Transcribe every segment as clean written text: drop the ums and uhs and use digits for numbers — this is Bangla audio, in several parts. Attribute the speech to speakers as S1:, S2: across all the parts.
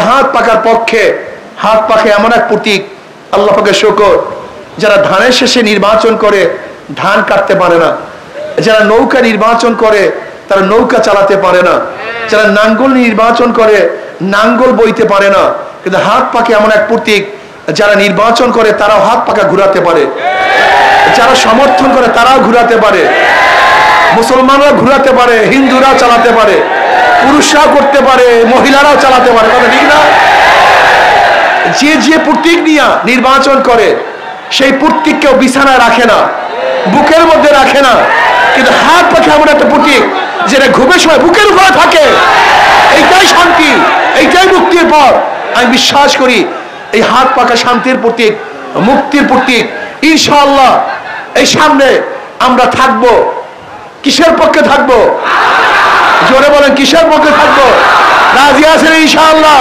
S1: হাত পাকার পক্ষে। হাত পাকে এমন এক প্রতীক, আল্লাহ পাকের শুকর, যারা ধানের শেষে নির্বাচন করে ধান কাটতে পারে না, যারা নৌকা নির্বাচন করে তারা নৌকা চালাতে পারে না, যারা নাঙ্গল নির্বাচন করে নাঙ্গল বইতে পারে না, কিন্তু হাত পাকে এমন এক প্রতীক, যারা নির্বাচন করে তারাও হাত পাকা ঘুরাতে পারে, যারা সমর্থন করে তারাও ঘুরাতে পারে, মুসলমানরা ঘুরাতে পারে, হিন্দুরাও চালাতে পারে, পুরুষরাও করতে পারে, মহিলারাও চালাতে পারে, ঠিক না? যে যে প্রতীক নিয়ে নির্বাচন করে সেই প্রতীক কেউ বিছানায় রাখে না, বুকের মধ্যে রাখে না, কিন্তু হাত পাখে এমন একটা প্রতীক যেটা ঘুমের সময় বুকের উপরে থাকে। এইটাই শান্তি, এইটাই মুক্তির পথ। আমি বিশ্বাস করি এই হাত পাকা শান্তির প্রতীক, মুক্তির প্রতীক। ইনশাআল্লাহ এই সামনে আমরা থাকবো। কিসের পক্ষে থাকবো? জোরে বলেন, কিসের পক্ষে থাকবো? রাজি আছেন ইনশাআল্লাহ?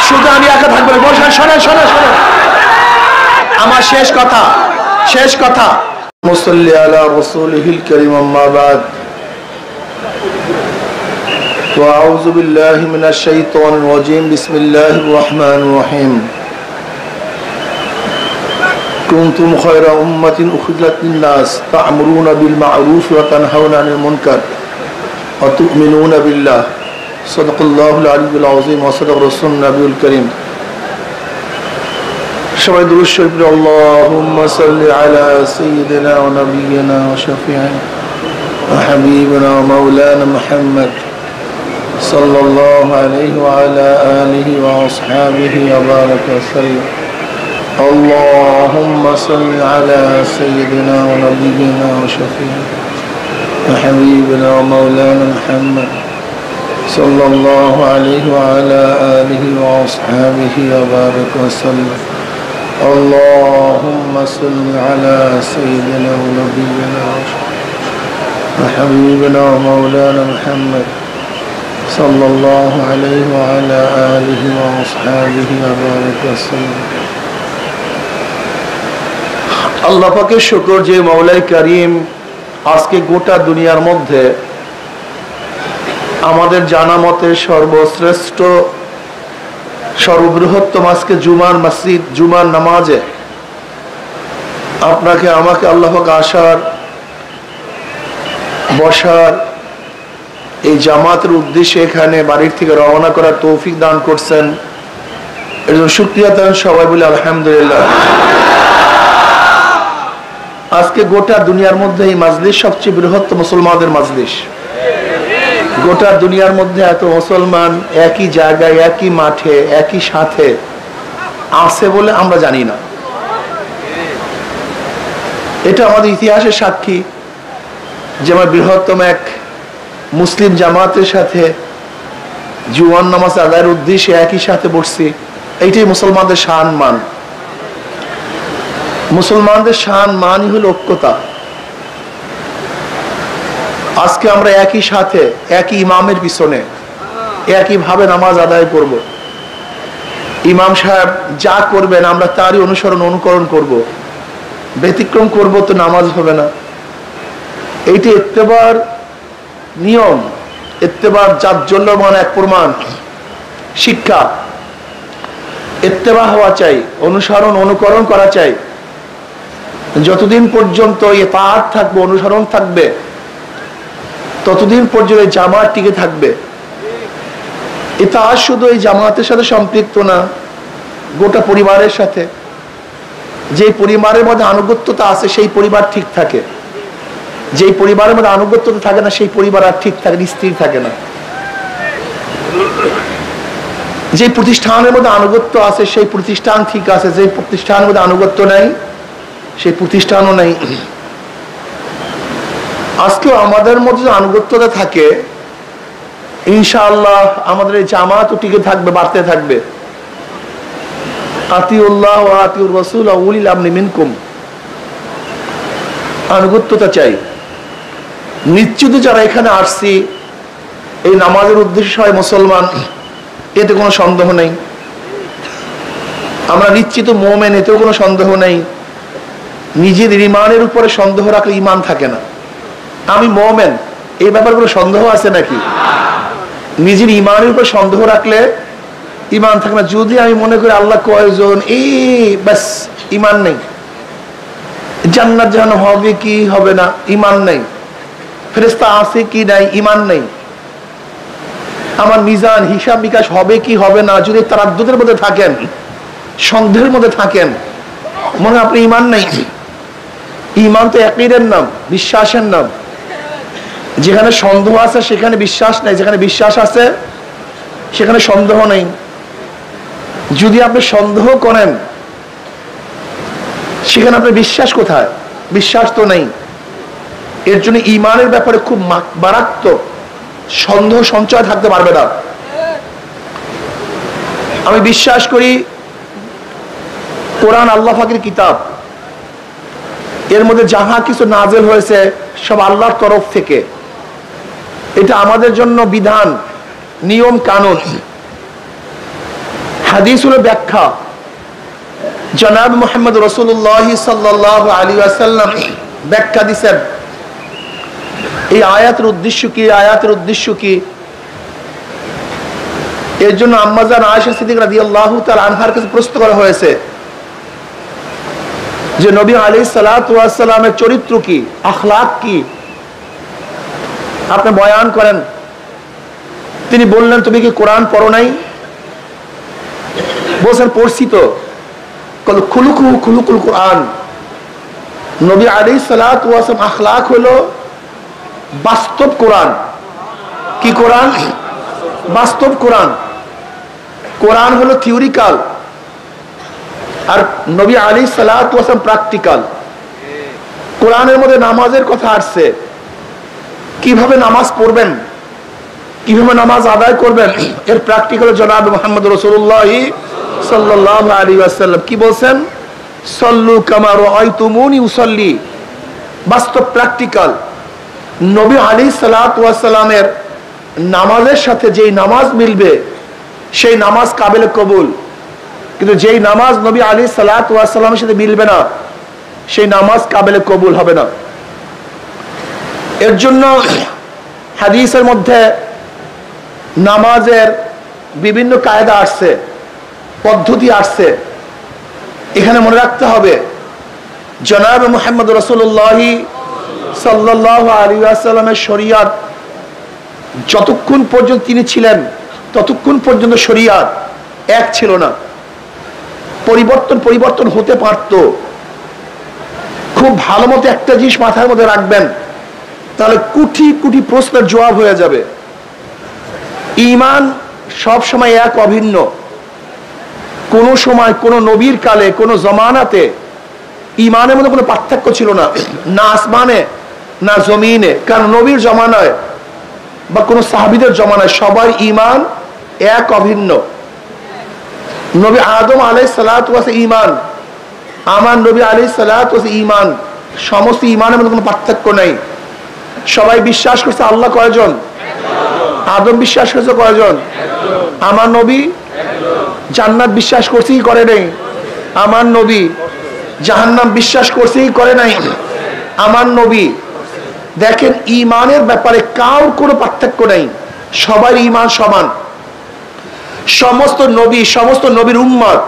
S1: শুধু আমি একা থাকবো না, বসেন, শোনেন শোনেন শোনেন আমার শেষ কথা, শেষ কথা। মুসাল্লি আলা রাসূলিহিল কারীম, আম্মা বাদ। وأعوذ بالله من الشيطان الرجيم. بسم الله الرحمن الرحيم. كنتم خير أمة أخرجت للناس تأمرون بالمعروف وتنهون عن المنكر وتؤمنون بالله. صدق الله العلي العظيم وصدق رسول النبي الكريم. সবাই দুরূদ শরীফ পড়ি। আল্লাহুম্মা সাল্লি আলা সাইয়্যিদিনা ওয়া নাবিয়িনা ওয়া শাফিঈনা ওয়া হাবিবিনা ওয়া মাওলানা মুহাম্মদ সাল্লাল্লাহু আলাইহি ওয়া আলা আলিহি ওয়া আসহাবিহি ওয়া বারাকা ওয়া সাল্লাম। আল্লাহুম্মা সাল্লি আলা সাইয়্যিদিনা ওয়া নাবিয়িনা ওয়া শাফিঈনা ওয়া হাবিবিনা ওয়া মাওলানা মুহাম্মদ সাল্লাল্লাহু আলাইহি ওয়া আলা আলিহি ওয়া আসহাবিহি ওয়া বারাকা ওয়া সাল্লাম। اللهم صل على سيدنا ونبينا وحبيبنا ومولانا محمد صلى الله عليه وعلى آله وأصحابه وبارك وسلم. আল্লাহ পাকের শুকর যে মওলাই করিম আজকে গোটা দুনিয়ার মধ্যে আমাদের জানা মতে সর্বশ্রেষ্ঠ সর্ববৃহত্তম আজকে জুমার মসজিদ, জুমার নামাজে আপনাকে আমাকে আল্লাহ পাক আসার, বসার, এই জামাতের উদ্দেশ্যে এখানে বাড়ির থেকে রওনা করার তৌফিক দান করছেন। এর জন্য শুকরিয়া দেন সবাই বলে আলহামদুলিল্লাহ। আজকে গোটা দুনিয়ার মধ্যে এই মাজলিস সবচেয়ে বৃহত্তম মুসলমানদের মাজলিস। গোটা দুনিয়ার মধ্যে এত মুসলমান একই জায়গায়, একই মাঠে, একই সাথে আছে বলে আমরা জানি না। এটা আমাদের ইতিহাসের সাক্ষী যে আমরা বৃহত্তম এক মুসলিম জামাতের সাথে জুমার নামাজ আদায়ের উদ্দেশ্যে একই সাথে বসছি। এইটাই মুসলমানদের শান মান। মুসলমানদের শান মানই হলো ঐক্যতা। আজকে আমরা একই সাথে একই ইমামের পিছনে একই ভাবে নামাজ আদায় করব। ইমাম সাহেব যা করবেন আমরা তারই অনুকরণ করব। ব্যতিক্রম করব তো নামাজ হবে না। এইটি ইত্তেবার নিয়ম, ইত্তেবার জাজ্জল্যমান এক প্রমাণ শিক্ষা। ইত্তেবা হওয়া চাই, অনুকরণ করা চাই। যতদিন পর্যন্ত ইতাআত থাকবে, অনুসরণ থাকবে, ততদিন পর্যন্ত জামাত টিকে থাকবে। ইতাআত শুধু এই জামাতের সাথে সম্পৃক্ত না, গোটা পরিবারের সাথে। যে পরিবারের মধ্যে আনুগত্যতা আছে সেই পরিবার ঠিক থাকে, যেই পরিবারের মধ্যে আনুগত্যতা থাকে না সেই পরিবার আর ঠিক থাকে না, স্থির থাকে না। যে প্রতিষ্ঠানের মধ্যে আনুগত্য আছে সেই প্রতিষ্ঠান ঠিক আছে, যে প্রতিষ্ঠানের মধ্যে আনুগত্য নাই সেই প্রতিষ্ঠানও নাই। আজকেও আমাদের মধ্যে আনুগত্যতা থাকে, ইনশাআল্লাহ আমাদের এই জামাতও টিকে থাকবে, বাড়তে থাকবে। আতিউল্লাহ ওয়া আতিউর রাসূল ওয়া উলিল আমরি মিনকুম। আনুগত্যতা চাই। নিশ্চিত যারা এখানে আসছি এই নামাজের উদ্দেশ্যে সবাই মুসলমান, এতে কোনো সন্দেহ নেই। আমরা নিশ্চিত মুমিন, এতেও কোনো সন্দেহ নেই। নিজের ইমানের উপরে সন্দেহ রাখলে ইমান থাকে না। আমি মুমিন, এই ব্যাপারে কোনো সন্দেহ আছে নাকি? নিজের ইমানের উপর সন্দেহ রাখলে ইমান থাকে না। যদি আমি মনে করি আল্লাহ কয়জন, এই ব্যাস ইমান নেই। জান্নাত জাহান্নাম হবে কি হবে না, ইমান নেই। ফেরেশতা আছে কি নাই, ইমান নেই। আমার মিজান হিসাব নিকাশ হবে কি হবে না, যদি তারাদ্দুদের মধ্যে থাকেন, সন্দেহের মধ্যে থাকেন, মনে আপনি ইমান নেই। ইমান তো একইদের নাম, বিশ্বাসের নাম। যেখানে সন্দেহ আছে সেখানে বিশ্বাস নেই, যেখানে বিশ্বাস আছে সেখানে সন্দেহ নেই। যদি আপনি সন্দেহ করেন সেখানে আপনার বিশ্বাস কোথায়? বিশ্বাস তো নেই। এর জন্য ইমানের ব্যাপারে খুব মারাত্মক সন্দেহ সঞ্চয় থাকতে পারবে না। আমি বিশ্বাস করি কোরআন আল্লাহ পাকের কিতাব, এর মধ্যে যাহা কিছু নাজেল হয়েছে সব আল্লাহর তরফ থেকে। এটা আমাদের জন্য বিধান, নিয়ম কানুন। হাদিস হলো ব্যাখ্যা। জনাব মুহাম্মদ রাসূলুল্লাহ সাল্লাল্লাহু আলাইহি ওয়াসাল্লাম ব্যাখ্যা দিয়েছেন এই আয়াতের উদ্দেশ্য কি, আয়াতের উদ্দেশ্য কি। এর জন্য আম্মাজান আয়েশা সিদ্দিকা রাদিয়াল্লাহু তাআলা আনহার কাছে প্রশ্ন করা হয়েছে যে নবী আলাইহিস সালাতু ওয়াস সালামের চরিত্র কি, আখলাক কি, আপনি বয়ান করেন। তিনি বললেন, তুমি কি কোরআন পড়ো নাই? বলছেন, পড়ছি তো। খুলুকুল কোরআন। নবী আলাইহিস সালাতু ওয়াস সালাম আখলাক হলো বাস্তব কোরআন। কি কোরআন? বাস্তব কোরআন। কোরআন হলো থিওরিক্যাল, আর নবী আলাইহিস সালাতু ওয়াস সালাম প্র্যাকটিক্যাল। কোরআনের মধ্যে নামাজের কথা আসছে, কিভাবে নামাজ পড়বেন, কিভাবে নামাজ আদায় করবেন, এর প্র্যাকটিক্যাল জনাব মুহাম্মদ রাসূলুল্লাহ সাল্লাল্লাহু আলাইহি ওয়াসাল্লাম কি বলছেন? সল্লু কামা রাআইতুমুনি উসাল্লি। বাস্তব প্র্যাকটিক্যাল। নবী আলাইহিস সালাতু ওয়াস সালামের নামাজের সাথে যেই নামাজ মিলবে সেই নামাজ কাবিলে কবুল, কিন্তু যেই নামাজ নবী আলাইহিস সালাতু ওয়াস সালামের সাথে মিলবে না সেই নামাজ কাবিলে কবুল হবে না। এর জন্য হাদিসের মধ্যে নামাজের বিভিন্ন কায়দা আসছে, পদ্ধতি আসছে। এখানে মনে রাখতে হবে জনাব মুহাম্মদ রাসূলুল্লাহ সাল্লাল্লাহু আলাইহি ওয়াসাল্লামের শরীয়ত যতক্ষণ পর্যন্ত তিনি ছিলেন ততক্ষণ পর্যন্ত শরীয়ত এক ছিল না। পরিবর্তন হতে পারত। খুব ভালো মতো একটা জিনিস মাথার মধ্যে রাখবেন, তাহলে কোটি কোটি প্রশ্নের জবাব হয়ে যাবে। ঈমান সব সময় এক, অভিন্ন। কোন সময় কোন নবীর কালে কোন জমানাতে ঈমানের মধ্যে কোনো পার্থক্য ছিল না, না আসমানে না জমিনে। কারণ নবীর জমানায় বা কোন সাহাবীদের জমানায় সবার ঈমান এক, অভিন্ন। নবী আদম আলাইহিস সালাতু ওয়াস ঈমান, আমার নবী আলাইহিস সালাতু ওয়াস ঈমান, সমস্ত ঈমানের মধ্যে কোনো পার্থক্য নাই। সবাই বিশ্বাস করছে আল্লাহ কয়জন? আদম বিশ্বাস করছে কয়জন? আমার নবী। জান্নাত বিশ্বাস করছে কি করে নাই? আমার নবী। জাহান্নাম বিশ্বাস করছে কি করে নাই? আমার নবী। দেখেন, ঈমানের ব্যাপারে কারোর কোনো পার্থক্য নেই, সবার ঈমান সমান। সমস্ত নবী, সমস্ত নবীর উম্মত,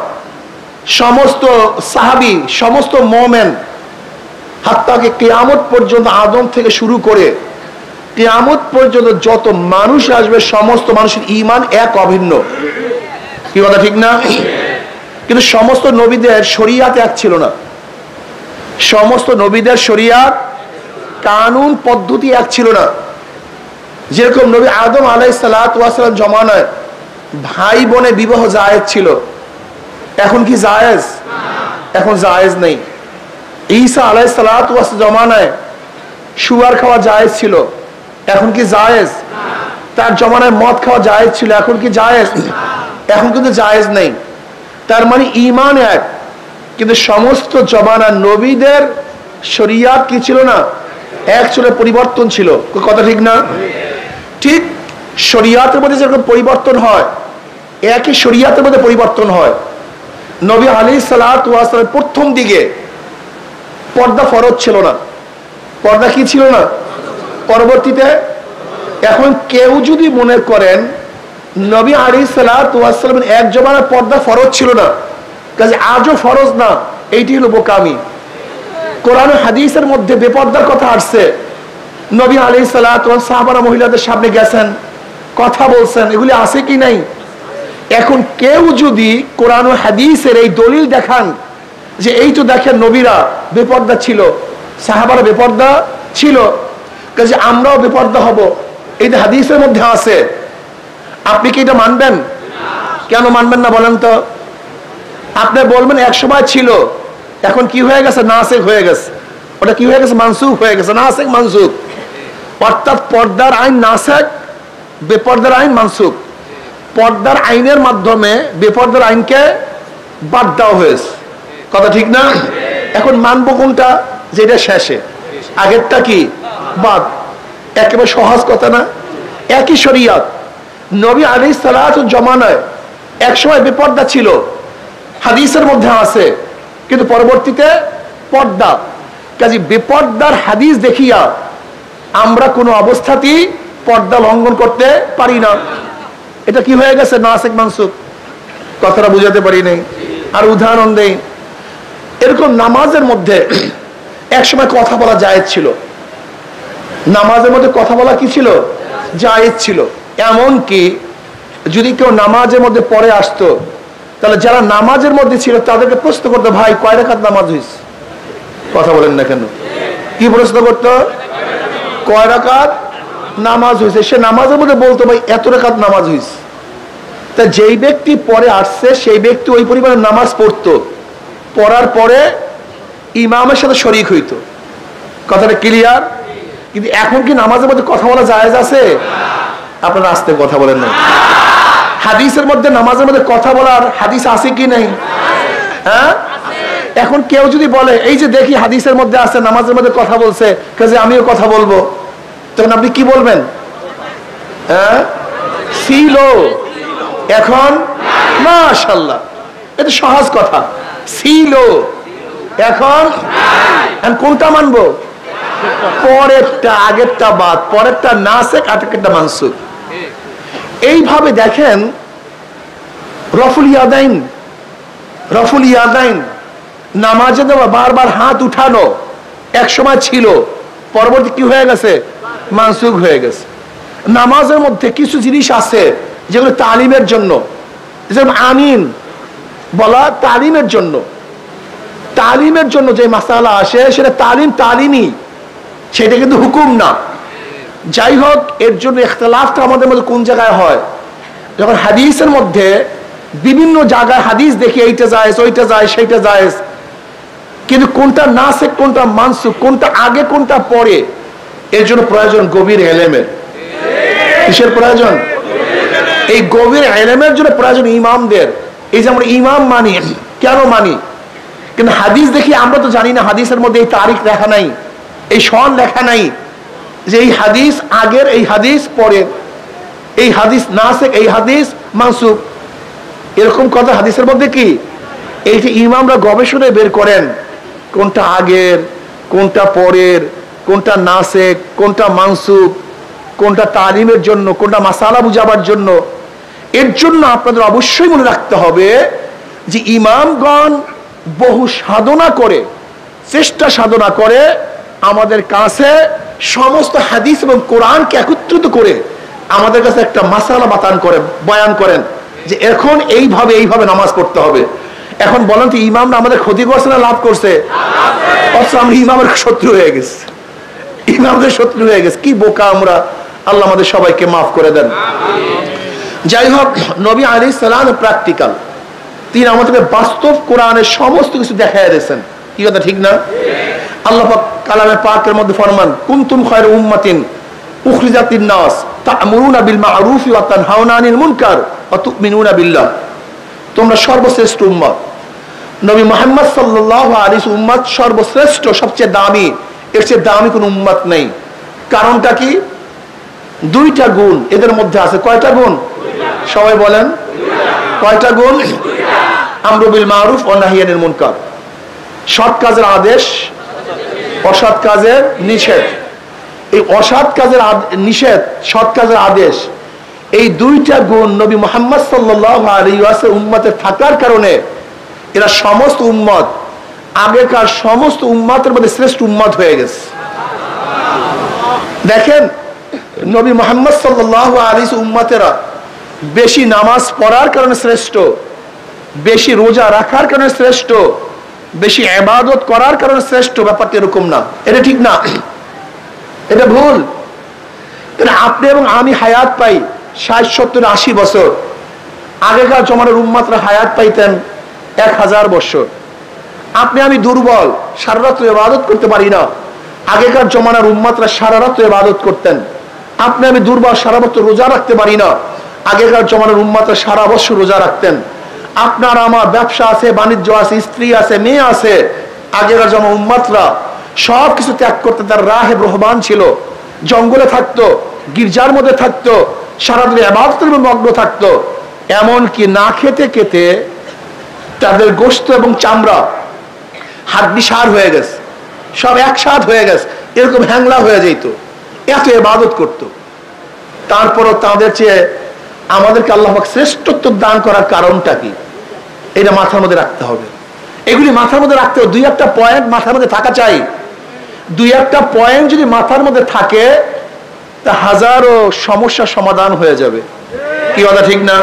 S1: সমস্ত সাহাবী, সমস্ত মুমিন, হাত্তাকে কিয়ামত পর্যন্ত, আদম থেকে শুরু করে কিয়ামত পর্যন্ত যত মানুষ আসবে সমস্ত মানুষের ঈমান এক, অভিন্ন। কি কথা ঠিক না? কিন্তু সমস্ত নবীদের শরীয়ত এক ছিল না। সমস্ত নবীদের শরীয়ত, কানুন, পদ্ধতি এক ছিল না। যেরকম নবী আদম আলাইহিস সালাতু ওয়াস সালাম জমানায় ভাই বোনে বিবাহ জায়েজ ছিল, এখন কি জায়েজ? এখন জায়েজ নেই। ঈসা আলাইহিস সালাতু ওয়াস জমানায় সুগার খাওয়া জায়েজ ছিল, এখন কি জায়েজ? তার জমানায় মদ খাওয়া জায়েজ ছিল, এখন কি জায়েজ? এখন কিন্তু জায়েজ নেই। তার মানে ঈমান এক, কিন্তু সমস্ত জমানার নবীদের শরীয়ত কি ছিল না? এক ছিল, পরিবর্তন ছিল। কথা ঠিক না? ঠিক শরীয়তের মধ্যে যেরকম পরিবর্তন হয়, একই শরীয়তের মধ্যে পরিবর্তন হয়। নবী আলাইহিস সালাতু ওয়াস সালাম প্রথম দিকে পর্দা ফরজ ছিল না। পর্দা কি ছিল না? পরবর্তীতে। এখন কেউ যদি মনে করেন নবী আলাইহিস সালাতু ওয়াস সালাম এক জমানায় পর্দা ফরজ ছিল না, কাজে আজও ফরজ না, এইটি হলো বোকামি। কোরআন ও হাদিসের মধ্যে বেপর্দার কথা আসছে। নবী আলাইহিস সালাতু ওয়াস সাহাবারা মহিলাদের সামনে গেছেন, কথা বলছেন, এগুলি আছে কি নাই? এখন কেউ যদি কোরআন ও হাদিসের এই দলিল দেখান যে এই তো দেখেন নবীরা বেপর্দা ছিল, সাহাবারা বেপর্দা ছিল, কাজে আমরাও বেপর্দা হব, এইটা হাদিসের মধ্যে আছে, আপনি কি এটা মানবেন? কেন মানবেন না বলেন তো? আপনি বলবেন এক সময় ছিল, এখন কি হয়ে গেছে? নাসিখ হয়ে গেছে। ওটা কি হয়ে গেছে? মানসুখ হয়ে গেছে। নাসিখ মানসুখ, অর্থাৎ পর্দার আইন নাসিখ, বেপর্দার আইন মানসুখ। পর্দার আইনের মাধ্যমে বেপর্দার আইনকে বাদ দেওয়া হয়েছে, কথা ঠিক না? এখন মানবো কোনটা? যেটা শেষে, আগেরটা কি বাদ। একেবারে সহজ কথা না? একই শরিয়ত। নবী আলাইহিস সালাতু জমানায় একসময় বেপর্দা ছিল, হাদিসের মধ্যে আছে, কিন্তু পরবর্তীতে পর্দা। কাজে বেপর্দার হাদিস দেখিয়া আমরা কোনো অবস্থাতেই পর্দা লঙ্ঘন করতে পারি না। এটা কি হয়ে গেছে? নাসিখ মানসুখ। কথাটা বুঝাতে পারি নাই। আর উদাহরণ দেই, এরকম নামাজের মধ্যে একসময় কথা বলা জায়েজ ছিল, নামাজের মধ্যে কথা বলা কি ছিল? জায়েজ ছিল। এমন কি যদি কেউ নামাজের মধ্যে পরে আসতো, তাহলে যারা নামাজের মধ্যে ছিল তাদেরকে প্রশ্ন করতো, ভাই কয় রাকাত নামাজ হইছে? কথা বলেন না কেন? কি প্রশ্ন করতো? কয় রাকাত নামাজ হয়েছে? সে নামাজের মধ্যে বলতো, ভাই এত রাকাত নামাজ হয়েছে। তা যেই ব্যক্তি পরে আসছে সেই ব্যক্তি ওই পরিমাণে নামাজ পড়তো, পড়ার পরে ইমামের সাথে শরীক হইতো। কথাটা ক্লিয়ার? কিন্তু এখন কি নামাজের মধ্যে কথা বলা জায়েজ আছে? আপনারা আস্তে কথা বলেন না। হাদিসের মধ্যে নামাজের মধ্যে কথা বলার হাদিস আছে কি নাই? হ্যাঁ, এখন কেউ যদি বলে এই যে দেখি হাদিসের মধ্যে আছে নামাজের মধ্যে কথা বলছে, কাজে আমিও কথা বলবো, তখন আপনি কি বলবেন? হ্যাঁ, ছিল, এখন মাশাআল্লাহ, এটা সহজ কথা। ছিল, এখন কোনটা মানবো? পরেরটা, আগেরটা বাদ, পরেরটা নাসিখ, আগেরটা মানসুখ। এইভাবে দেখেন রফুল ইয়াদাইন, রফুল ইয়াদাইন নামাজে দেওয়া, বারবার হাত উঠানো এক সময় ছিল, পরবর্তী কি হয়ে গেছে? মানসুখ হয়ে গেছে। নামাজের মধ্যে কিছু জিনিস আছে যেগুলো তালিমের জন্য, যেমন আমিন বলা তালিমের জন্য। তালিমের জন্য যে মাসালা আসে সেটা তালিমই, সেটা কিন্তু হুকুম না। যাই হোক, এর জন্য ইখতিলাফটা আমাদের মধ্যে কোন জায়গায় হয়? যখন হাদিসের মধ্যে বিভিন্ন জায়গায় হাদিস দেখি এইটা জায়েজ, ওইটা জায়েজ, সেইটা জায়েজ, কিন্তু কোনটা নাসিখ, কোনটা মানসুখ, কোনটা আগে, কোনটা পরে, এর জন্য প্রয়োজন গভীর ইলমের। কিসের প্রয়োজন? এই গভীর ইলমের জন্য প্রয়োজন ইমামদের। এই যে আমরা ইমাম মানি, কেন মানি? কিন্তু হাদিস দেখি আমরা তো জানি না হাদিসের মধ্যে এই তারিখ লেখা নাই, এই সন লেখা নাই যে এই হাদিস আগের, এই হাদিস পরের, এই হাদিস নাসিখ, এই হাদিস মানসুখ, এরকম কথা হাদিসের মধ্যে কি? এই যে ইমামরা গবেষণায় বের করেন কোনটা আগের, কোনটা পরের, কোনটা নাসিখ, কোনটা মানসুখ, কোনটা তালিমের জন্য, কোনটা মাসালা বুঝাবার জন্য। এর জন্য আপনাদের অবশ্যই মনে রাখতে হবে যে ইমামগণ বহু সাধনা করে, চেষ্টা সাধনা করে আমাদের কাছে সমস্ত হাদিস এবং কোরআনকে একত্রিত করে আমাদের কাছে একটা মাসালা বয়ান করেন যে এখন এইভাবে এইভাবে নামাজ পড়তে হবে। এখন বলেন তো ইমামরা আমাদের ক্ষতি করছে না লাভ করছে? অথচ আমরা ইমামের শত্রু হয়ে গেছি, ইমামদের শত্রু হয়ে গেছে। কি বোকা আমরা! আল্লাহ আমাদের সবাইকে মাফ করে দেন। যাই হোক, নবী আলাইহিস সালাম প্র্যাকটিক্যাল, তিনি আমাদেরকে বাস্তব কোরআনের সমস্ত কিছু দেখায় দিয়েছেন। কি কথা ঠিক না? আল্লাহ পাক কালামে পাকের মধ্যে ফরমান, কুনতুম খায়রা উম্মাতিন উখরিজাত লিন-নাস তা'মুরুনা বিল মা'রুফ ওয়া তানহাউনা আনিল মুনকার ওয়া তু'মিনুনা বিল্লাহ। তোমরা সর্বশ্রেষ্ঠ উম্মত। নবী মুহাম্মদ সাল্লাল্লাহু আলাইহি ওয়াসাল্লাম উম্মত সর্বশ্রেষ্ঠ, সবচেয়ে দামি, এর চেয়ে দামি কোনো উম্মত নেই। কারণটা কি? দুইটা গুণ এদের মধ্যে আছে। কয়টা গুণ? সবাই বলেন কয়টা গুণ? আমরু বিল মা'রুফ ওয়া নাহয়ু আনিল মুনকার, সৎ কাজের আদেশ, অসৎ কাজের নিষেধ। এই অসৎ কাজের নিষেধ, সৎ কাজের আদেশ, এই দুইটা গুণ নবী মুহাম্মদ সাল্লাল্লাহু আলাইহি ওয়াসাল্লাম উম্মতে থাকার কারণে এরা সমস্ত উম্মত, আগেকার সমস্ত উম্মতের মধ্যে শ্রেষ্ঠ উম্মত হয়ে গেছে। দেখেন নবী মুহাম্মদ সাল্লাল্লাহু আলাইহি উম্মতেরা বেশি নামাজ পড়ার কারণে শ্রেষ্ঠ, বেশি রোজা রাখার কারণে শ্রেষ্ঠ, বেশি ইবাদত করার কারণে শ্রেষ্ঠ। ব্যাপারটা এরকম না, এটা ঠিক না, এটা ভুল। আপনি এবং আমি হায়াত পাই 60, 70, 80 বছর। আগেকার জমানার উম্মতরা হায়াত পাইতেন 1000 বছর। আপনি আমি দুর্বল, সারা রাত ইবাদত করতে পারি না। আগেকার জমানার উম্মতরা সারা রাত ইবাদত করতেন। আপনি আমি দুর্বল, সারা বছর রোজা রাখতে পারি না। আগেকার জমানার উম্মতরা সারা বছর রোজা রাখতেন। আপনার আমার ব্যবসা আছে, বাণিজ্য আছে, স্ত্রী আছে, মেয়ে আছে। আগেকার জমানার উম্মতরা সব কিছু ত্যাগ করতে তার রাহেব রহমান ছিল, জঙ্গলে থাকতো, গির্জার মধ্যে থাকতো, সারাদিন ইবাদতের মধ্যে মগ্ন থাকতো। এমনকি না খেতে খেতে তাদের গোশত এবং চামড়া হাড্ডি সার হয়ে গেছে, সব একসাথ হয়ে গেছে, এরকম হ্যাংলা হয়ে যেত, এত ইবাদত করত। তারপরও তাদের চেয়ে আমাদেরকে আল্লাহ পাক শ্রেষ্ঠত্ব দান করার কারণটা কি, এটা মাথার মধ্যে রাখতে হবে। এগুলি মাথার মধ্যে রাখতে হবে। 2-1টা পয়েন্ট মাথার মধ্যে থাকা চাই। 2-1টা পয়েন্ট যদি মাথার মধ্যে থাকে তা হাজারো সমস্যার সমাধান হয়ে যাবে। কি কথা ঠিক না?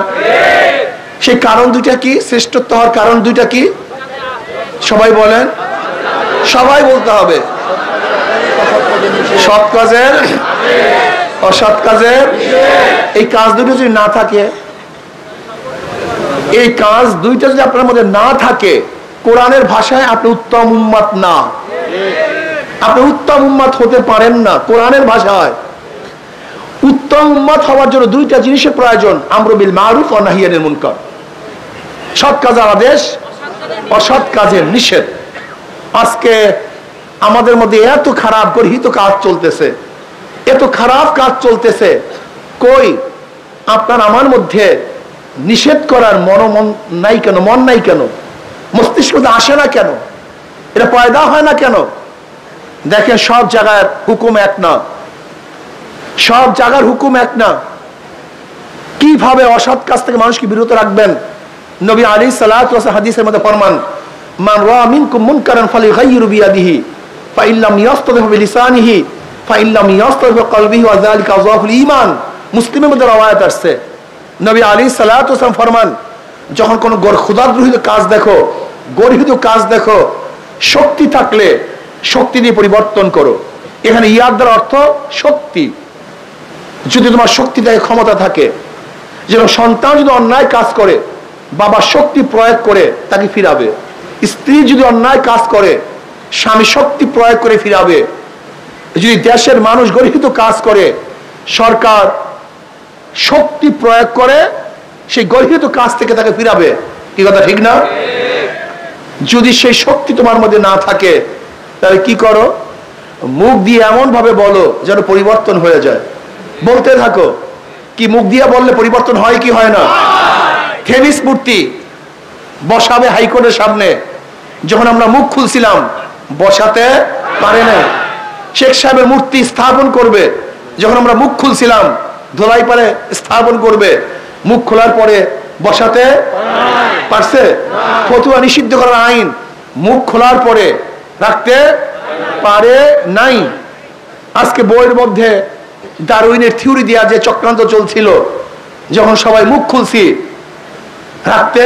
S1: সেই কারণ দুইটা কি? শ্রেষ্ঠত্ব হওয়ার কারণ দুইটা কি? সবাই বলেন, সবাই বলতে হবে। সৎ কাজের, অসৎ কাজের। এই কাজ দুটো যদি না থাকে, এই কাজ দুইটা যদি আপনার মধ্যে না থাকে, কোরআনের ভাষায় আপনি উত্তম উম্মত না, আপনি উত্তম উম্মত হতে পারেন না। কোরআনের ভাষায় উত্তম উম্মত হওয়ার জন্য দুইটা জিনিসের প্রয়োজন, আমরু বিল মারুফ ওয়া নাহয়ি আনিল মুনকার। সৎ কাজের আদেশ, অসৎ কাজের নিষেধ। আজকে আমাদের মধ্যে এত খারাপ গর্হিত কাজ চলতেছে, এত খারাপ কাজ চলতেছে। কই আপনার আমার মধ্যে নিষেধ করার মন নাই কেন? মন নাই কেন? মস্তিষ্ক আসে না কেন? এটা পয়দা হয় না কেন? দেখেন সব জায়গার হুকুম এক না, সব জায়গার হুকুম এক না। কিভাবে অসৎ কাজ থেকে মানুষকে বিরত রাখবেন? নবী আলাইহিস সালাতু ওয়াস সালাম হাদিসের মধ্যে ফরমান, মান রাআ মিনকুম মুনকারান ফালিগাইয়িরু বিয়াদিহি ফাইন লাম ইয়াস্তাতি'উ বিলিসানিহি ফাইন লাম ইয়াস্তাতি'উ বিকলবিহি ওয়া যালিকা আযআফুল ঈমান। মুসলিমের মধ্যে রওয়ায়াত আসছে, নবী আলাইহিস সালাতু ওয়াস সালাম ফরমান, যখন কোনো খোদাদ্রোহিত কাজ দেখো, গর্হিত কাজ দেখো, শক্তি থাকলে শক্তি দিয়ে পরিবর্তন করো। এখানে ইয়াদ দ্বারা অর্থ শক্তি। যদি তোমার শক্তি থাকে, ক্ষমতা থাকে, যেন সন্তান যদি অন্যায় কাজ করে, বাবা শক্তি প্রয়োগ করে তাকে ফিরাবে। স্ত্রী যদি অন্যায় কাজ করে, স্বামী শক্তি প্রয়োগ করে ফিরাবে। যদি দেশের মানুষ গর্হিত কাজ করে, সরকার শক্তি প্রয়োগ করে সেই গর্হিত কাজ থেকে তাকে ফিরাবে। কি কথা ঠিক না? যদি সেই শক্তি তোমার মধ্যে না থাকে, তাহলে কি করো? মুখ দিয়ে এমন ভাবে বলো যেন পরিবর্তন হয়ে যায়। বলতে থাকো। কি মুখ দিয়ে বললে পরিবর্তন হয় কি হয় না? থেমিস মূর্তি বসাবে হাইকোর্টের সামনে, যখন আমরা মুখ খুলছিলাম বসাতে পারে না। শেখ সাহেবের মূর্তি স্থাপন করবে, যখন আমরা মুখ খুলছিলাম ধোলাই পারে স্থাপন করবে, মুখ খোলার পরে বসাতে পারছে? ফতুয়া নিষিদ্ধ করার আইন মুখ খোলার পরে রাখতে পারে নাই। আজকে বইয়ের মধ্যে ডারউইনের থিওরি দেওয়া যে চক্রান্ত চলছিল, যখন সবাই মুখ খুলছি রাখতে,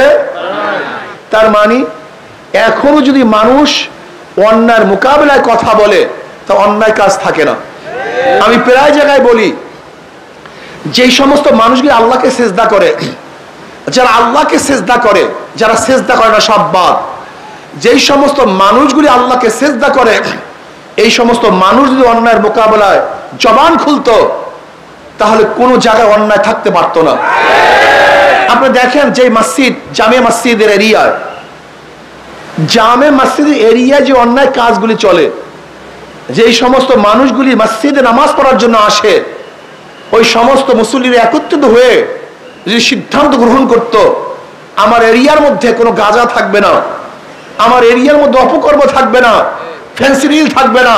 S1: তার মানে এখনো যদি মানুষ অন্যায়ের মোকাবেলায় কথা বলে তা অন্যায় কাজ থাকে না। আমি প্রায় জায়গায় বলি, যেই সমস্ত মানুষগুলি আল্লাহকে সেজদা করে, যারা আল্লাহকে সেজদা করে, যারা সেজদা করে না সব বাদ, যেই সমস্ত মানুষগুলি আল্লাহকে সেজদা করে, এই সমস্ত মানুষ যদি অন্যায়ের মোকাবেলায় জবান খুলতো তাহলে কোনো জায়গায় অন্যায় থাকতে পারতো না। আপনি দেখেন যে মসজিদ, জামে মসজিদের এরিয়ায়, জামে মসজিদের এরিয়ায় যে অন্যায় কাজগুলি চলে, যেই সমস্ত মানুষগুলি মসজিদে নামাজ পড়ার জন্য আসে, ওই সমস্ত মুসল্লিরা একত্রিত হয়ে যদি সিদ্ধান্ত গ্রহণ করত, আমার এরিয়ার মধ্যে কোনো গাঁজা থাকবে না, আমার এরিয়ার মধ্যে অপকর্ম থাকবে না, ফেন্সিডিল থাকবে না,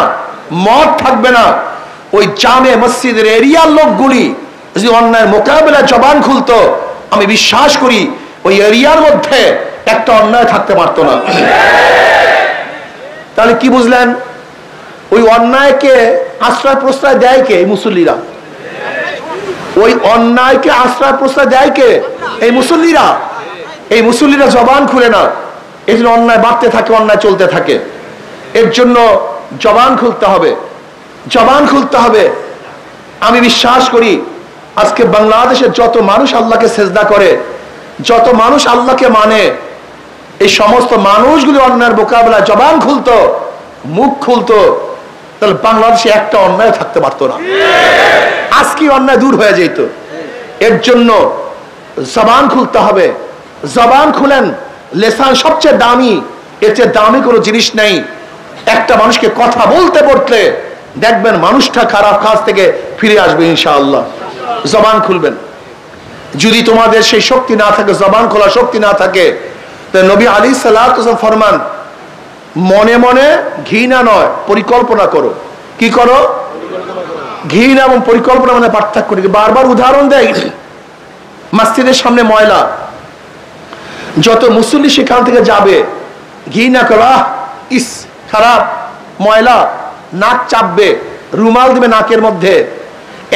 S1: মদ থাকবে না, ওই জামে মসজিদের এরিয়ার লোকগুলি যদি অন্যায়ের মোকাবেলায় জবান খুলতো, আমি বিশ্বাস করি ওই এরিয়ার মধ্যে একটা অন্যায় থাকতে পারতো না। তাহলে কি বুঝলেন? ওই অন্যায়কে আশ্রয় প্রশ্রয় দেয় কে? এই মুসল্লিরা। ওই অন্যায়কে আশ্রয় প্রশ্রয় দেয় কে? এই মুসল্লিরা। এই মুসল্লিরা জবান খুলে না, এই জন্য অন্যায় বাড়তে থাকে, অন্যায় চলতে থাকে। এর জন্য জবান খুলতে হবে, জবান খুলতে হবে। আমি বিশ্বাস করি আজকে বাংলাদেশের যত মানুষ আল্লাহকে সেজদা করে, যত মানুষ আল্লাহকে মানে, এই সমস্ত মানুষগুলি অন্যায়ের মোকাবেলায় জবান খুলতো, মুখ খুলতো, তাহলে বাংলাদেশে একটা অন্যায় থাকতে পারতো না। আজকে অন্যায় দূর হয়ে যেত। এর জন্য জবান খুলতে হবে। জবান খুলেন। লেসান সবচেয়ে দামি, এর চেয়ে দামি কোনো জিনিস নেই। একটা মানুষকে কথা বলতে বলতে দেখবেন মানুষটা খারাপ কাজ থেকে ফিরে আসবে ইনশাআল্লাহ। জবান খুলবেন। যদি তোমাদের সেই শক্তি না থাকে, জবান খোলা শক্তি না থাকে, তাহলে নবী আলাইহিস সালাতু ওয়াস সালাম ফরমান, মনে মনে ঘৃণা নয়, পরিকল্পনা করো। কি করো? ঘৃণা এবং পরিকল্পনা মানে পার্থক্য করি। বারবার উদাহরণ দেয়, মসজিদের সামনে ময়লা, যত মুসল্লি সেখান থেকে যাবে ঘৃণা করা, ইস খারাপ ময়লা, নাক চাপবে, রুমাল দিবে নাকের মধ্যে।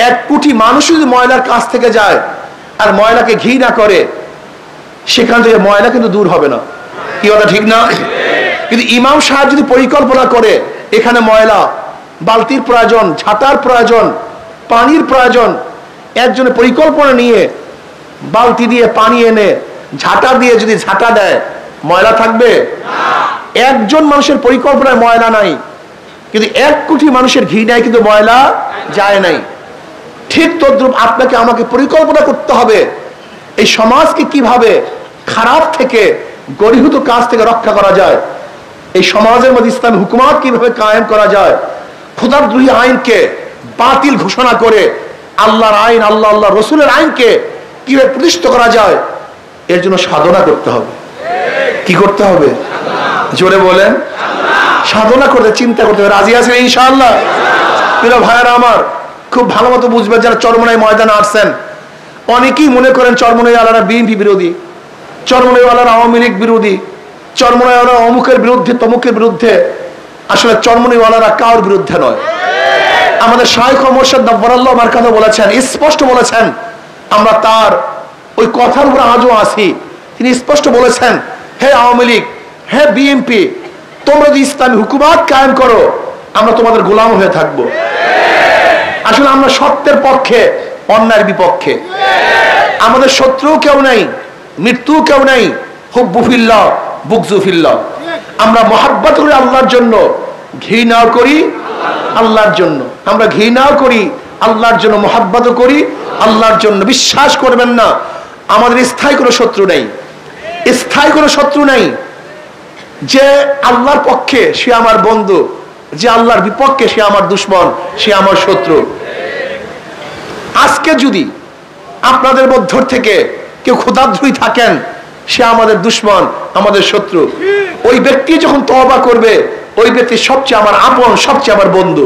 S1: 1 কোটি মানুষ যদি ময়লার কাছ থেকে যায় আর ময়লাকে ঘৃণা করে, সেখান থেকে ময়লা কিন্তু দূর হবে না। কি কথা ঠিক না? কিন্তু ইমাম সাহেব যদি পরিকল্পনা করে, এখানে ময়লা, বালতির প্রয়োজন, ঝাঁটার প্রয়োজন, পানির প্রয়োজন, একজনের পরিকল্পনা নিয়ে বালতি দিয়ে পানি এনে ঝাঁটা দিয়ে যদি ঝাঁটা দেয়, ময়লা থাকবে? একজন মানুষের পরিকল্পনায় ময়লা নাই, কিন্তু 1 কোটি মানুষের ঘৃণায় কিন্তু ময়লা যায় নাই। ঠিক তদ্রূপ আপনাকে আমাকে পরিকল্পনা করতে হবে এই সমাজকে কিভাবে খারাপ থেকে, গরিহূত কাজ থেকে রক্ষা করা যায়, এই সমাজের মধ্যে ইসলামী হুকুমত কিভাবে কায়েম করা যায়, খোদাদ্রোহী আইনকে বাতিল ঘোষণা করে আল্লাহর আইন, আল্লাহ আল্লাহ রসুলের আইনকে কিভাবে প্রতিষ্ঠিত করা যায়, এর জন্য সাধনা করতে হবে। কি করতে হবে? জোরে বলেন। সাধনা করতে, চিন্তা করতে হবে। রাজি আছেন ইনশাআল্লাহ? প্রিয় ভাইয়েরা আমার, খুব ভালো মতো বুঝবেন যারা চরমনাই ময়দানে আসছেন। অনেকেই মনে করেন চরমনাইওয়ালারা বিএনপি বিরোধী, চরমনাইওয়ালারা আওয়ামী লীগ বিরোধী, চরমনাইওয়ালারা অমুকের বিরুদ্ধে তমুকের বিরুদ্ধে। আসলে চরমনাইওয়ালারা কারোর বিরুদ্ধে নয়। আমাদের শাইখ ও মুর্শিদ নব্বরাল্লাহ আমার কথা বলেছেন, স্পষ্ট বলেছেন, আমরা তার ওই কথার উপর আজও আছি। তিনি স্পষ্ট বলেছেন, হে আওয়ামী লীগ, হে বিএনপি, তোমরা যদি ইসলামী হুকুমত কায়েম করো, আমরা তোমাদের গোলাম হয়ে থাকবো। আসলে আমরা সত্যের পক্ষে, অন্যায়ের বিপক্ষে। আমাদের শত্রু কেউ নাই, মৃত্যু কেউ নাই। হুব্বু ফিল্লাহ, বুগযু ফিল্লাহ। আমরা মহাব্বত করি আল্লাহর জন্য, ঘৃণাও করি আল্লাহর জন্য। আমরা ঘৃণাও করি আল্লাহর জন্য, মহাব্বতও করি আল্লাহর জন্য। বিশ্বাস করবেন না, আমাদের স্থায়ী কোনো শত্রু নেই, স্থায়ী কোনো শত্রু নেই। যে আল্লাহর পক্ষে সে আমার বন্ধু, যে আল্লাহর বিপক্ষে সে আমার দুশমন, সে আমার শত্রু। আজকে যদি আপনাদের মধ্য থেকে কেউ খোদাদ্রোহী থাকেন, সে আমাদের দুশমন, আমাদের শত্রু। ওই ব্যক্তি যখন তওবা করবে, ওই ব্যক্তি সবচেয়ে আমার আপন, সবচেয়ে আমার বন্ধু।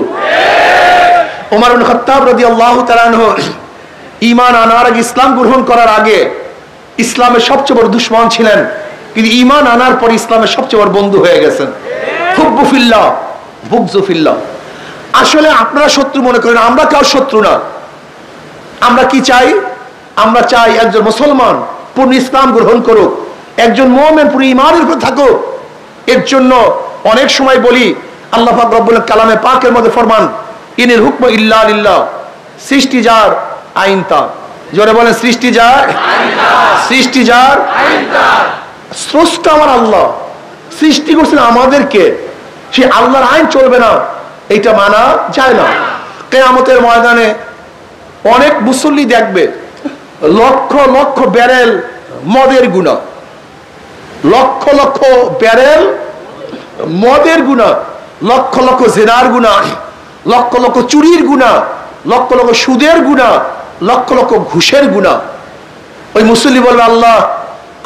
S1: ওমর ইবনে খাত্তাব রাদিয়াল্লাহু তাআলা আনহু ঈমান আনার আগে, ইসলাম গ্রহণ করার আগে ইসলামের সবচেয়ে বড় দুশমন ছিলেন, কিন্তু ঈমান আনার পর ইসলামের সবচেয়ে বড় বন্ধু হয়ে গেছেন। হুব্বু ফিল্লাহ, বুগযু ফিল্লাহ। আসলে আপনারা শত্রু মনে করেন, আমরা কার শত্রু না। আমরা কি চাই? আমরা চাই একজন মুসলমান পূর্ণ ইসলাম গ্রহণ করুক, একজন মুমিন পুরো ঈমানের উপর থাকুক। এর জন্য অনেক সময় বলি, আল্লাহ পাক রব্বুল কালামে পাকের মধ্যে ফরমান, ইনিল হুকমু ইল্লা লিল্লাহ, সৃষ্টি যার, আইন তার। জোরে বলেন, সৃষ্টি যার, সৃষ্টি যার, স্রষ্টা আমার আল্লাহ, সৃষ্টি করছেন আমাদেরকে, সে আল্লাহর আইন চলবে না, এইটা মানা যায় না। কিয়ামতের ময়দানে অনেক মুসল্লি দেখবে লক্ষ লক্ষ ব্যারেল মদের গুনাহ, লক্ষ লক্ষ ব্যারেল মদের গুনাহ, লক্ষ লক্ষ জিনার গুনাহ, লক্ষ লক্ষ চুরির গুনাহ, লক্ষ লক্ষ সুদের গুনাহ, লক্ষ লক্ষ ঘুষের গুনাহ। ওই মুসল্লি বলবে, আল্লাহ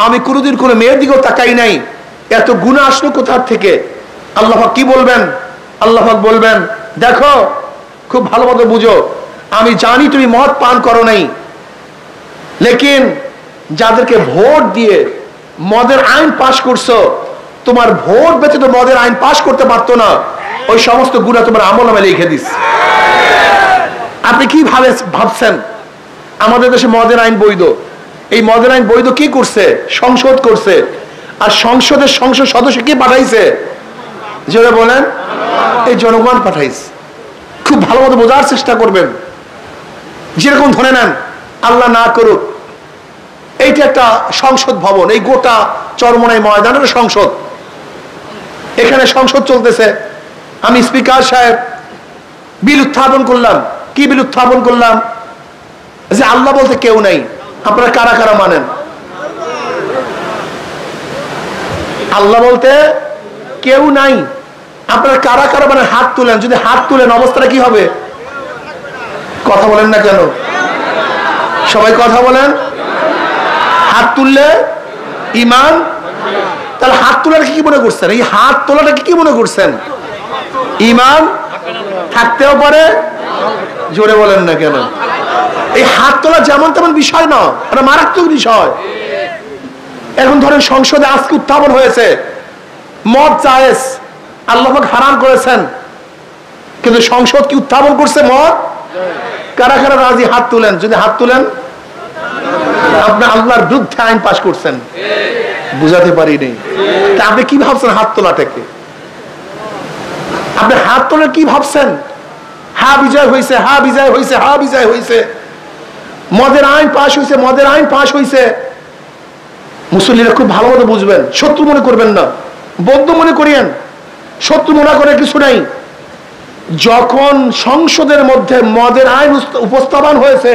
S1: আমি কোনোদিন কোনো মেয়ের দিকেও তাকাই নাই, এত গুনাহ আসলো কোথার থেকে? আল্লাহ পাক কি বলবেন? আল্লাহ পাক বলবেন, দেখো খুব ভালো মতো বুঝো, আমি জানি তুমি মদ পান করো নাই, লেকিন যাদেরকে ভোট দিয়ে মদের আইন পাশ করছো, তোমার ভোট ব্যতীত মদের আইন পাশ করতে পারতো না, ওই সমস্ত গুনাহ তোমার আমলনামায় লিখে দিস। আপনি কি ভাবছেন আমাদের দেশে মদের আইন বৈধ? এই মদের আইন বৈধ কি করছে? সংসদ করছে। আর সংসদের সংসদ সদস্য কি পাঠাইছে? যেটা বলেন, এই জনগণ পাঠাইছে। খুব ভালো মতো বোঝার চেষ্টা করবেন। যেরকম ধরে নেন, আল্লাহ না করুক, এইটা একটা সংসদ ভবন, এই গোটা চরমনাই ময়দানের সংসদ, এখানে সংসদ চলতেছে। আমি স্পিকার সাহেব বিল উত্থাপন করলাম। কি বিল উত্থাপন করলাম? যে আল্লাহ বলতে কেউ নাই। আপনারা কারা কারা মানেন? আল্লাহ বলতে কেউ নাই। আপনারা কারা কারা মানেন? হাত তুলেন। যদি হাত তুলেন অবস্থাটা কি হবে? কথা বলেন না কেন? সবাই কথা বলেন। হাত তুললে ঈমান। তাহলে হাত তোলাটা কি মনে করছেন? এই হাত তোলাটা কি মনে করছেন? ঈমান থাকতেও পারে। জোরে বলেন না কেন? এই হাত তোলা যেমন তেমন বিষয় না, এটা মারাত্মক বিষয়। এখন ধরেন সংসদে আজকে উত্থাপন হয়েছে মদ জায়েজ, আল্লাহ পাক হারাম করেছেন, কিন্তু সংসদ কি উত্থাপন করছে মদ? কারা কারা রাজি? হাত তুলেন। যদি হাত তুলেন, আপনি আল্লাহর বিরুদ্ধে আইন পাশ করছেন। বুঝাতে পারি নেই। তা আপনি কি ভাবছেন হাত তোলাটাকে? আপনি হাত তোলা কি ভাবছেন? হা বিজয় হয়েছে, হা বিজয় হয়েছে, হা বিজয় হয়েছে, মদের আইন পাশ হয়েছে, মদের আইন পাশ হয়েছে। মুসল্লিরা খুব ভালো মতো বুঝবেন, শত্রু মনে করবেন না, বন্ধু মনে করিয়েন। শত্রু মনে করে কিছু নাই। যখন সংসদের মধ্যে মদের আইন উপস্থাপন হয়েছে,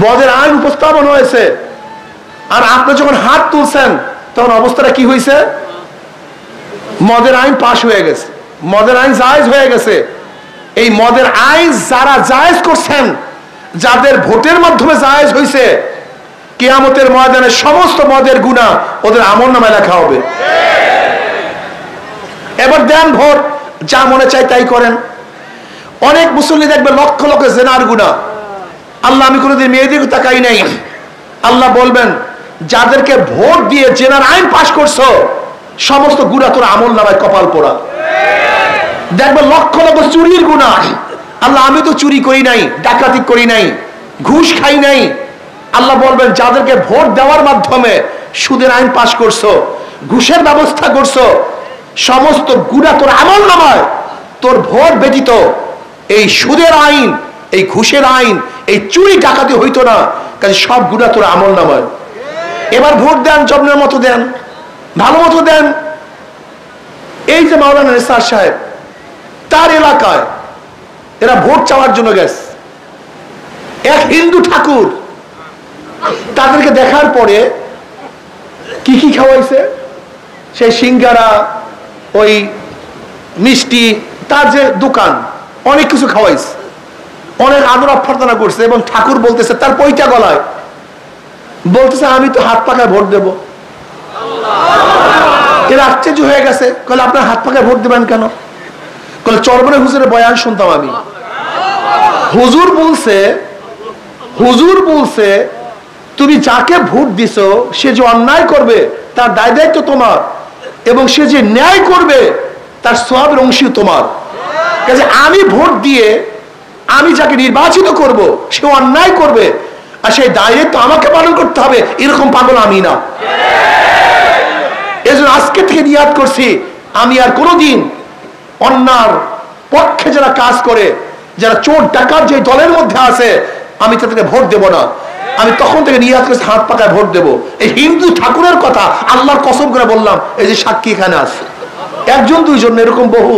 S1: মদের আইন উপস্থাপন হয়েছে, আর আপনি যখন হাত তুলছেন, তখন অবস্থাটা কি হয়েছে? মদের আইন পাশ হয়ে গেছে, মদের আইন জায়েজ হয়ে গেছে। এই মদের আইন যারা জায়েজ করছেন, যাদের ভোটের মাধ্যমে জায়েজ হয়েছে, কিয়ামতের ময়দানে সমস্ত মদের গুনাহ ওদের আমলনামায় লেখা হবে। এবার দেন ভোট, যা মনে চাই তাই করেন। অনেক মুসল্লি দেখবে লক্ষ লক্ষ জেনার গুনাহ। আল্লাহ, আমি কোনোদিন মেয়েদের তাকাই নাই। আল্লাহ বলবেন, যাদেরকে ভোট দিয়ে জেনার আইন পাশ করছো, সমস্ত গুনাহ তোর আমলনামায় কপাল পোড়া। দেখবে লক্ষ লক্ষ চুরির গুনাহ। আল্লাহ, আমি তো চুরি করি নাই, ডাকাতি করি নাই, ঘুষ খাই নাই। আল্লাহ বলবেন, যাদেরকে ভোট দেওয়ার মাধ্যমে সুদের আইন পাশ করছো, ঘুষের ব্যবস্থা করছো, সমস্ত গুনাহ তোর আমলনামায়, তোর ভোট ব্যতীত এই সুদের আইন, এই ঘুষের আইন, এই চুরি ডাকাতি হইতো না, কাজে সব গুনাহ তোর আমলনামায়। এবার ভোট দেন, জন্মের মতো দেন, ভালো মতো দেন। এই যে মাওলানা নিসার সাহেব, তার এলাকায় এরা ভোট চাওয়ার জন্য গেছে। এক হিন্দু ঠাকুর তাদেরকে দেখার পরে কি কি খাওয়াইছে? সেই সিঙ্গারা, ওই মিষ্টি, তার যে দোকান, অনেক কিছু খাওয়াইছে, অনেক আদর অভ্যর্থনা করছে। এবং ঠাকুর বলতেছে, তার পৈটা গলায় বলতেছে, আমি তো হাত পাকায় ভোট দেব। এরা আশ্চর্য হয়ে গেছে, বলে আপনার হাত পাকায় ভোট দেবেন কেন? বলে চরমনে হুজুরের বয়ান শুনতাম আমি, হুজুর বলছে তুমি যাকে ভোট দিছো সে যে অন্যায় করবে তার দায় দায়িত্ব তোমার, এবং সে যে ন্যায় করবে তার সওয়াবের অংশী তোমার। কাজে আমি ভোট দিয়ে আমি যাকে নির্বাচিত করব, সে অন্যায় করবে, আর সেই দায়িত্ব আমাকে পালন করতে হবে, এরকম পাগল আমি না। এজন্য আজকে থেকে নিয়াত করছি, আমি আর কোনোদিন অন্যার পক্ষে যারা কাজ করে, যারা চোর ডাকাত যে দলের মধ্যে আছে, আমি তাদেরকে ভোট দেব না। আমি তখন থেকে নিয়াত করছি, হাত পাকায় ভোট দেব। এই হিন্দু ঠাকুরের কথা আল্লাহর কসম করে বললাম, এই যে সাক্ষী এখানে আছে, একজন দুইজন, এরকম বহু।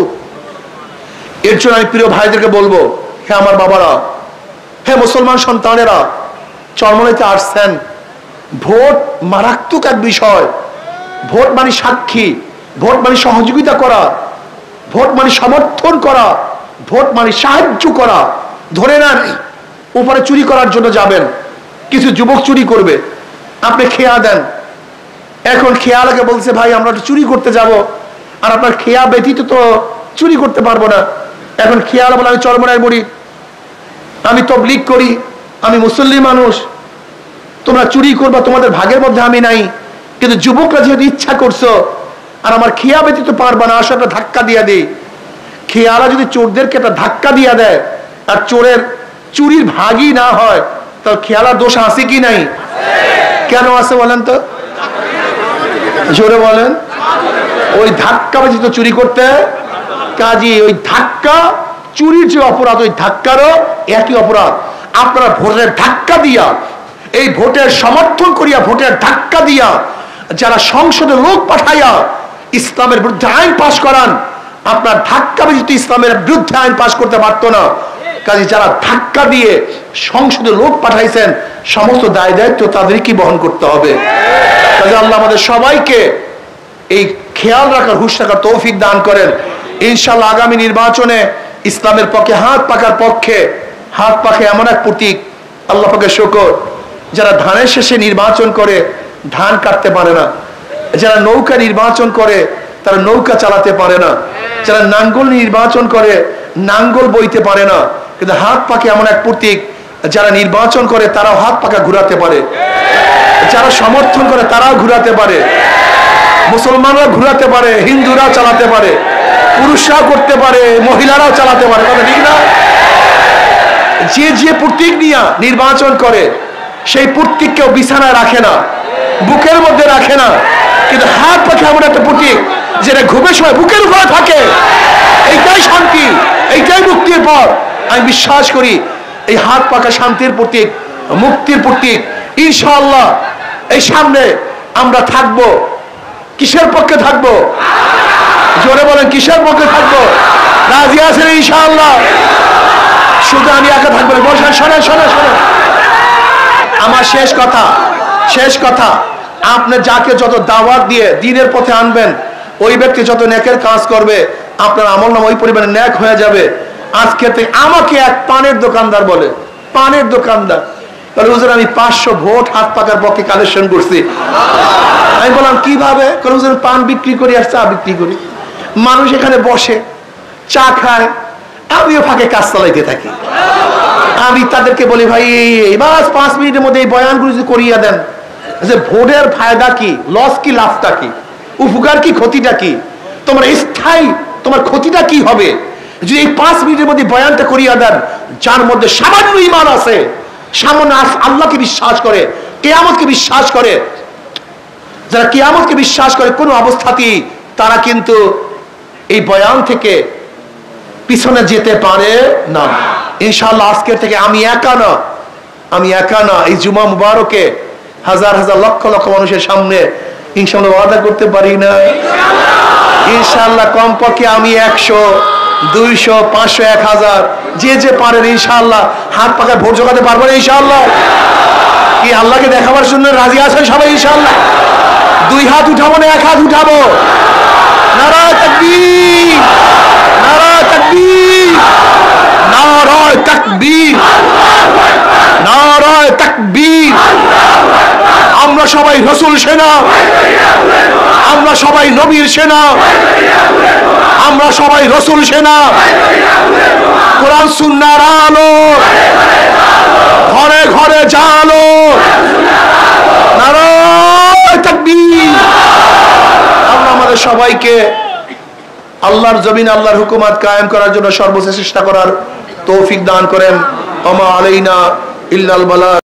S1: এর জন্য আমি প্রিয় ভাইদেরকে বলবো, হে আমার বাবারা, হে মুসলমান সন্তানেরা, চরমনাইতে আসছেন, ভোট মারাত্মক এক বিষয়। ভোট মানে সাক্ষী, ভোট মানে সহযোগিতা করা, ভোট মানে সমর্থন করা, ভোট মানে সাহায্য করা। ধরে নেন উপরে চুরি করার জন্য যাবেন, কিছু যুবক চুরি করবে, আপনি খেয়া দেন। এখন খেয়ালাকে বলছে, ভাই আমরা চুরি করতে যাব, আর আপনার খেয়া ব্যতীত তো চুরি করতে পারবো না। এখন খেয়াল বলে আমি চরমনায় মরি, আমি তবলিগ করি, আমি মুসল্লি মানুষ, তোমরা চুরি করবা, তোমাদের ভাগের মধ্যে আমি নাই। কিন্তু যুবকরা যেহেতু ইচ্ছা করছো, আর আমার খেয়া ব্যতীত পারবা না, আসো একটা ধাক্কা দিয়া দিই। খেয়ালা যদি চোরদেরকে একটা ধাক্কা দিয়া দেয় আর চোরের চুরির ভাগই না হয়, তাহলে খেয়ালার দোষ আছে কি নাই? কেন আছে বলেন তো, জোরে বলেন। ওই ধাক্কা ব্যতীত চুরি করতে, কাজী ওই ধাক্কা চুরির যে অপরাধ, ওই ধাক্কারও একই অপরাধ। আপনারা ভোটের ধাক্কা দিয়া, এই ভোটের সমর্থন করিয়া, ভোটের ধাক্কা দিয়া যারা সংসদে লোক পাঠাইয়া ইসলামের বিরুদ্ধে আইন পাশ করান, আপনার ধাক্কা ব্যতীত ইসলামের বিরুদ্ধে আইন পাশ করতে পারতো না। কাজে যারা ধাক্কা দিয়ে সংসদে লোক পাঠাইছেন, সমস্ত দায় দায়িত্ব তাদেরকে বহন করতে হবে। কাজে আল্লাহ আমাদের সবাইকে এই খেয়াল রাখার, হুঁশ রাখার তৌফিক দান করেন। ইনশাআল্লাহ আগামী নির্বাচনে ইসলামের পক্ষে হাত পাকার পক্ষে, হাত পাখে এমন এক প্রতীক, আল্লাহ পাকের শুকর, যারা ধানের শেষে নির্বাচন করে ধান কাটতে পারে না, যারা নৌকা নির্বাচন করে তারা নৌকা চালাতে পারে না, যারা নাঙ্গল নির্বাচন করে নাঙ্গল বইতে পারে না, কিন্তু হাত পাকে এমন এক প্রতীক, যারা নির্বাচন করে তারাও হাত পাকা ঘুরাতে পারে, যারা সমর্থন করে তারাও ঘুরাতে পারে, মুসলমানরা ঘুরাতে পারে, হিন্দুরাও চালাতে পারে, পুরুষরাও করতে পারে, মহিলারাও চালাতে পারে, ঠিক না? যে যে প্রতীক নিয়ে নির্বাচন করে সেই প্রতীক কেউ বিছানায় রাখে না, বুকের মধ্যে রাখে না, কিন্তু হাত পাখে এমন একটা প্রতীক যেটা ঘুমের সময় বুকের উপরে থাকে। এইটাই শান্তি, এইটাই মুক্তির পথ। আমি বিশ্বাস করি এই হাত পাকা শান্তির প্রতীক, মুক্তির প্রতীক। ইনশাআল্লাহ এই সামনে আমরা থাকবো। কিসের পক্ষে থাকবো? জোরে বলেন, কিসের পক্ষে থাকবো? রাজি আছেন ইনশাআল্লাহ? শুধু আমি একা থাকবো না, বলছেন শোনেন শোনেন শোনেন, আমার শেষ কথা, আপনি যাকে যত দাওয়াত দিয়ে দ্বীনের পথে আনবেন, ওই ব্যক্তি যত নেকের কাজ করবে, আপনার আমলনামা ওই পরিমাণে নেক হয়ে যাবে। আজকে থেকে আমাকে এক পানের দোকানদার বলে, পানের দোকানদার, তাহলে হুজুর আমি 500 ভোট হাত পাকার পক্ষে কালেকশন করছি। আমি বললাম কিভাবে? হুজুর পান বিক্রি করি আর চা বিক্রি করি, মানুষ এখানে বসে চা খায়, আমিও ফাঁকে কাজ চালাইতে থাকি। আমি তাদেরকে বলি ভাই এই বাস 5 মিনিটের মধ্যে এই বয়ানগুলো যদি করিয়ে দেন, যে ভোটের ফায়দা কি, লস কি, লাভটা কি, উপকার কি, ক্ষতিটা কি, তোমার স্থায়ী তোমার ক্ষতিটা কি হবে যদি এই 5 মিনিটের মধ্যে বয়ানটা করিয়া দেন। যার মধ্যে সামান্য ঈমান আছে, সামান্য আল্লাহকে বিশ্বাস করে, কিয়ামতকে বিশ্বাস করে, যারা কিয়ামতকে বিশ্বাস করে কোনো অবস্থাতেই তারা কিন্তু এই বয়ান থেকে পিছনে যেতে পারে না। ইনশাআল্লাহ আজকের থেকে আমি একা না, এই জুমা মুবারকে হাজার হাজার লক্ষ লক্ষ মানুষের সামনে ইনশাআল্লাহ ওয়াদা করতে পারি না? ইনশাআল্লাহ কমপক্ষে আমি 100, 200, 500, 1000 যে যে পারেন ইনশাআল্লাহ হাত পাকায় ভোট জোগাতে পারবো না ইনশাআল্লাহ। কি আল্লাহকে দেখাবার জন্য রাজি আছেন সবাই ইনশাআল্লাহ? 2 হাত উঠাবো না 1 হাত উঠাবো? নারায়ে তাকবীর, নারায়ে তাকবীর, নারায়ে তাকবীর, নারায়ে তাকবীর। আমরা সবাই রাসূল সেনা, আমরা সবাই নবীর সেনা, আমরা সবাই রাসূল সেনা। কোরআন সুন্নাহর আলো ঘরে ঘরে জালো, নারায়ে তাকবীর। আল্লাহ আমাদের সবাইকে আল্লাহর জমিন, আল্লাহর হুকুমত কায়েম করার জন্য সর্বোচ্চ চেষ্টা করার তৌফিক দান করেন। ওমা আলাইনা ইল্লাল বালাগ।